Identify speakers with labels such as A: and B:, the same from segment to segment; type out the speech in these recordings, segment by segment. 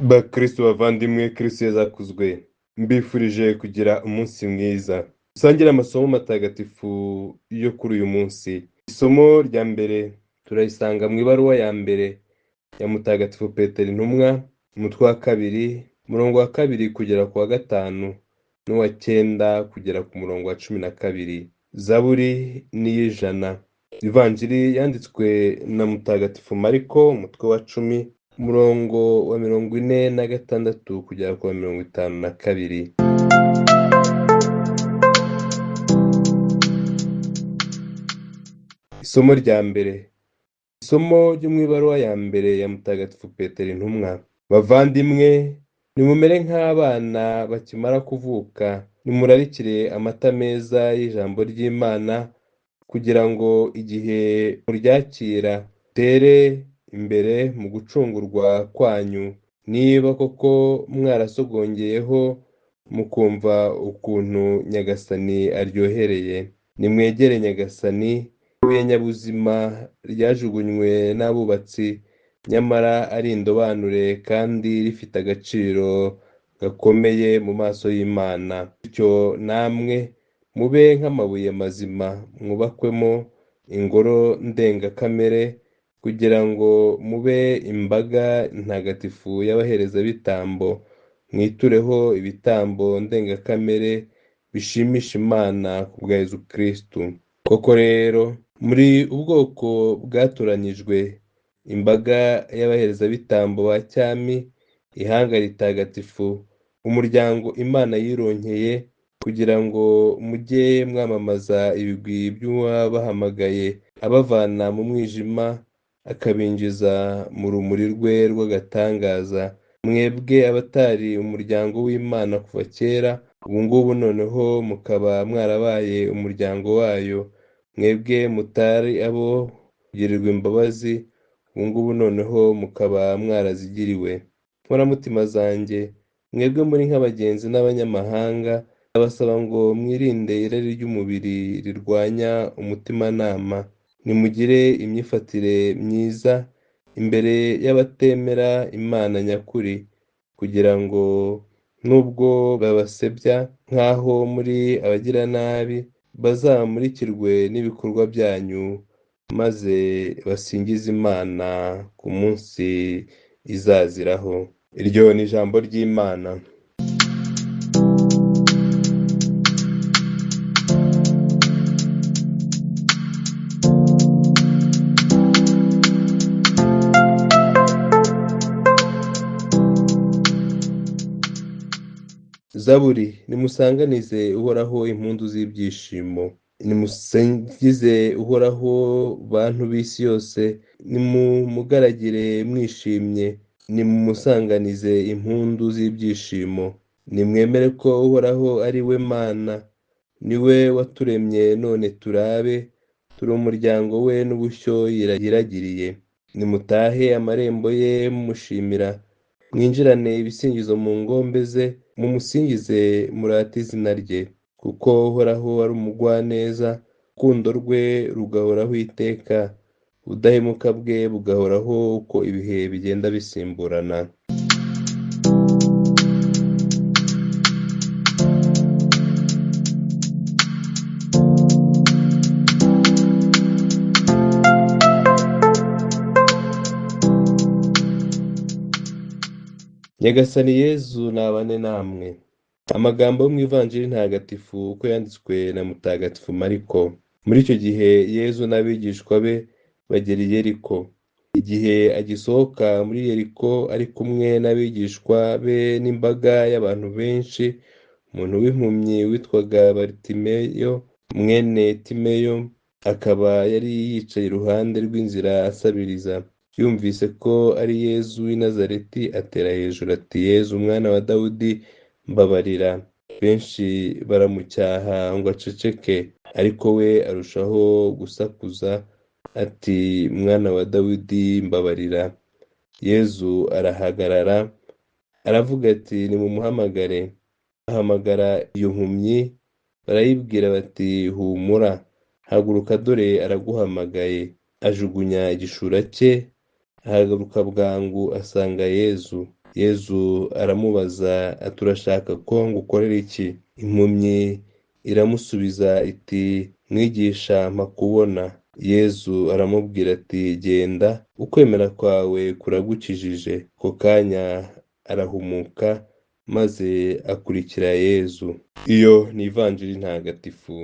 A: Bakristo bavandimwe, Kristo Yezu akuzwe. Mbifurije kugira umunsi mwiza. Dusangire amasomo matagatifu yo kuri uyu munsi. Isomo rya mbere turarisanga mu ibaruwa ya mbere ya Mutagatifu Petero Intumwa, umutwe wa kabiri, umurongo wa kabiri kugera ku wa gatanu, n'uwa cyenda kugera ku murongo wa 12. Zaburi ni iy'ijana. Ivanjiri yanditswe na Mutagatifu Mariko, umutwe wa 10, umurongo wa 46 kugera ku wa 52. Isomo rya mbere. Isomo ryo mu ibaruwa ya mbere ya Mutagatifu Petero Intumwa. Bavandimwe, nimumere nk'abana bakimara kuvuka, nimurarikire amata meza y'ijambo ry'Imana, kugira ngo igihe muryakira mutere imbere mu gucungurwa kwanyu, niba koko mwarasogongeyeho mukumva ukuntu Nyagasani aryohereye. Nimwegere Nyagasani, ibuye nyabuzima ryajugunywe n'abubatsi, nyamara ari indobanure kandi rifite agaciro gakomeye mu maso y'Imana. Bityo namwe mube nk'amabuye mazima mwubakwemo ingoro ndengakamere, kugira ngo mube imbaga ntagatifu y'abaherezabitambo, mwitureho ibitambo ndengakamere bishimisha Imana ku bwa Yezu Kristu. Koko rero muri ubwoko bwatoranyijwe, imbaga y'abaherezabitambo ba cyami, ihanga ritagatifu, umuryango Imana yironkeye, kugira ngo mujye mwamamaza ibigwi by'uwabahamagaye, abavana mu mwijima akabinjiza mu rumuri rwe rw'agatangaza. Mwebwe abatari umuryango w'Imana kuva kera, ubu ngubu noneho mukaba mwarabaye umuryango wayo. Mwebwe mutari abo kugirirwa imbabazi, ubu ngubu noneho mukaba mwarazigiriwe. Nkoramutima zanjye, mwebwe muri nk'abagenzi n'abanyamahanga, ndabasaba ngo mwirinde irari ry'umubiri rirwanya umutimanama. Nimugire imyifatire myiza imbere y'abatemera Imana nyakuri, kugira ngo nubwo babasebya nk'aho muri abagiranabi, bazamurikirwe n'ibikorwa byanyu, maze basingize Imana ku munsi izaziraho. Iryo ni ijambo ry'Imana. Zaburi. Nimusanganize Uhoraho impundu z'ibyishimo, nimusingize Uhoraho bantu b'isi yose, nimumugaragire mwishimye, nimumusanganize impundu z'ibyishimo. Nimwemere ko Uhoraho ari we Mana, ni we waturemye none turabe, turi umuryango we n'ubushyo yiragiriye. Nimutahe amarembo ye mumushimira, mwinjirane ibisingizo mu ngombe ze, mumusingize murate izina rye. Kuko Uhoraho ari umugwaneza, urukundo rwe rugahoraho iteka, ubudahemuka bwe bugahoraho uko ibihe bigenda bisimburana. Nyagasani Yezu nabane namwe. Amagambo yo mu Ivanjiri ntagatifu uko yanditswe na Mutagatifu Mariko. Muri icyo gihe Yezu n'abigishwa be bagera i Yeriko. Igihe agisohoka muri Yeriko ari kumwe n'abigishwa be n'imbaga y'abantu benshi, umuntu w'impumyi witwaga Baritimeyo mwene Timeyo akaba yari yicaye iruhande rw'inzira asabiriza. Yumvise ko ari Yezu w'i Nazareti, atera hejuru ati, Yezu mwana wa Dawudi, mbabarira. Benshi baramucyaha ngo aceceke, ariko we arushaho gusakuza ati, mwana wa Dawidi, mbabarira. Yezu arahagarara, aravuga ati, nimumuhamagare. Ahamagara iyo mpumyi, barayibwira bati, humura, haguruka, dore araguhamagaye. Ajugunya igishura cye, ahagaruka bwangu asanga Yezu. Yezu aramubaza ati urashaka ko ngukorera iki? Impumyi iramusubiza iti mwigisha mpa kubona. Yezu aramubwira ati genda ukwemera kwawe kuragukijije. Ako kanya arahumuka maze akurikira Yezu. Iyo ni ivanjiri ntagatifu.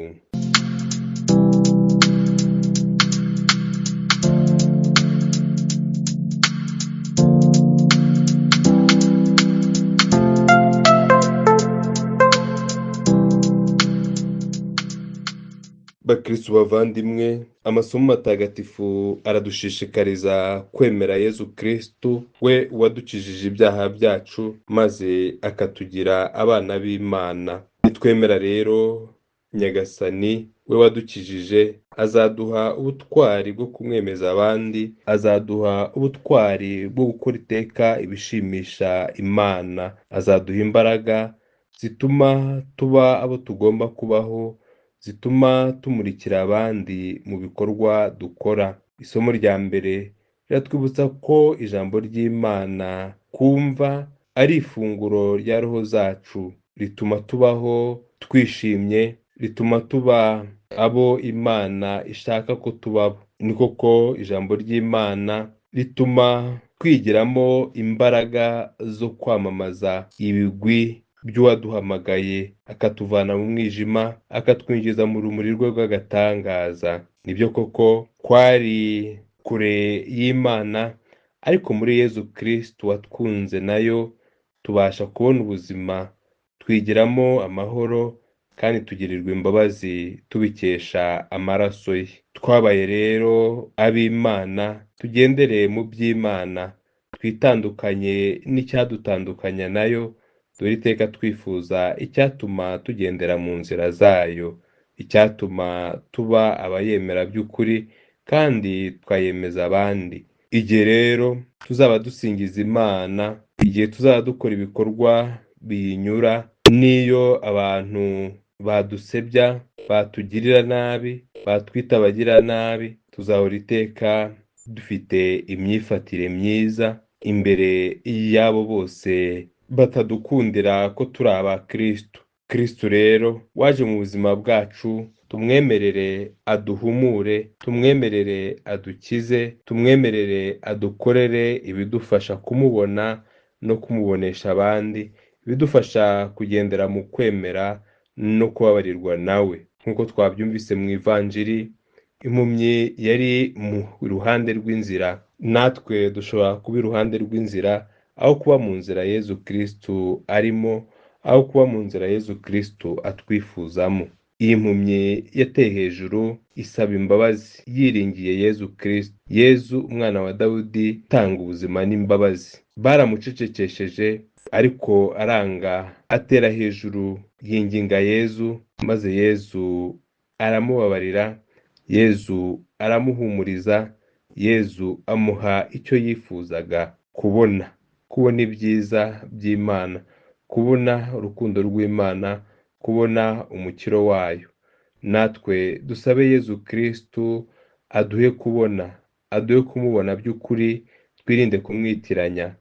A: Bakristo bavandimwe, amasomo matagatifu aradushishikariza kwemera Yezu Kristu, we wadukijije ibyaha byacu maze akatugira abana b'Imana. Nitwemera rero Nyagasani we wadukijije, azaduha ubutwari bwo kumwemeza abandi, azaduha ubutwari bwo gukora iteka ibishimisha Imana, azaduha imbaraga zituma tuba abo tugomba kubaho, zituma tumurikira abandi mu bikorwa dukora. Isomo rya mbere riratwibutsa ko ijambo ry'Imana kumva ari ifunguro rya roho zacu, rituma tubaho twishimye, rituma tuba abo Imana ishaka ko tubabo. Ni koko ijambo ry'Imana rituma twigiramo imbaraga zo kwamamaza ibigwi by'uwaduhamagaye akatuvana mu mwijima akatwinjiza mu rumuri rwe rw'agatangaza. Nibyo koko twari kure y'Imana, ariko muri Yezu Kristu watwunze nayo tubasha kubona ubuzima, twigiramo amahoro kandi tugirirwa imbabazi tubikesha amaraso ye. Twabaye rero ab'Imana, tugendereye mu by'Imana, twitandukanye n'icyadutandukanya nayo, dore iteka twifuza icyatuma tugendera mu nzira zayo, icyatuma tuba abayemera by'ukuri kandi twayemeza abandi. Igihe rero tuzaba dusingiza Imana, igihe tuzaba dukora ibikorwa biyinyura, n'iyo abantu badusebya, batugirira nabi, batwita abagira nabi, tuzahora iteka dufite imyifatire myiza imbere y'abo bose batadukundira ko turi aba Kristu. Kristu rero waje mu buzima bwacu, tumwemerere aduhumure, tumwemerere adukize, tumwemerere adukorere ibidufasha kumubona no kumubonesha abandi, ibidufasha kugendera mu kwemera no kubabarirwa nawe. Nk'uko twabyumvise mu ivanjiri, impumyi yari mu ruhande rw'inzira, natwe dushobora kuba iruhande rw'inzira, aho kuba mu nzira Yezu Kristu arimo, aho kuba mu nzira Yezu Kristu atwifuzamo. Iyi mpumyi yateye hejuru isaba imbabazi, yiringiye Yezu Kristu. Yezu umwana wa Dawudi utanga ubuzima n'imbabazi. Baramucecekesheje ariko aranga, atera hejuru yinginga Yezu, maze Yezu aramubabarira, Yezu aramuhumuriza, Yezu amuha icyo yifuzaga kubona ibyiza by'Imana, kubona urukundo rw'Imana, kubona umukiro wayo. Natwe dusabe Yezu Kristu aduhe kumubona by'ukuri, twirinde kumwitiranya,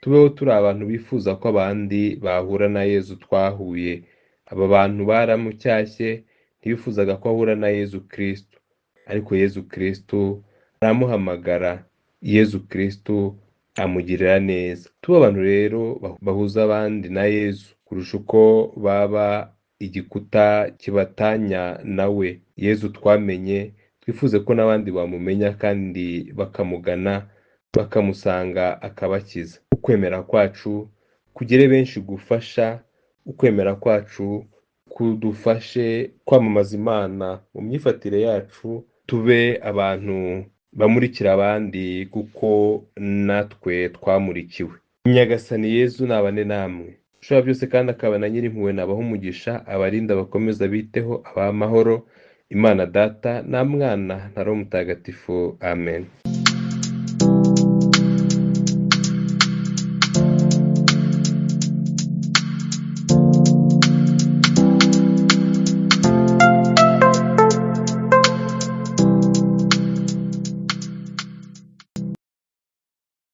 A: tubeho turi abantu bifuza ko abandi bahura na Yezu twahuye. Aba bantu baramucyashye, ntibifuzaga ko ahura na Yezu Kristu, ariko Yezu Kristu aramuhamagara, Yezu Kristu amugirira neza. Tuba abantu rero bahuza abandi na Yezu, kurusha uko baba igikuta kibatanya nawe. Yezu twamenye, twifuze ko n'abandi bamumenya kandi bakamugana, bakamusanga akabakiza. Ukwemera kwacu kugire benshi gufasha, ukwemera kwacu kudufashe kwamamaza Imana mu myifatire yacu, tube abantu bamurikira abandi kuko natwe twamurikiwe. Nyagasani Yezu nabane namwe, ushobora byose kandi akaba na nyir'impuhwe nabaha umugisha, abarinda bakomeza biteho, abaha amahoro, Imana Data na Mwana na Roho Mutagatifu. Amen.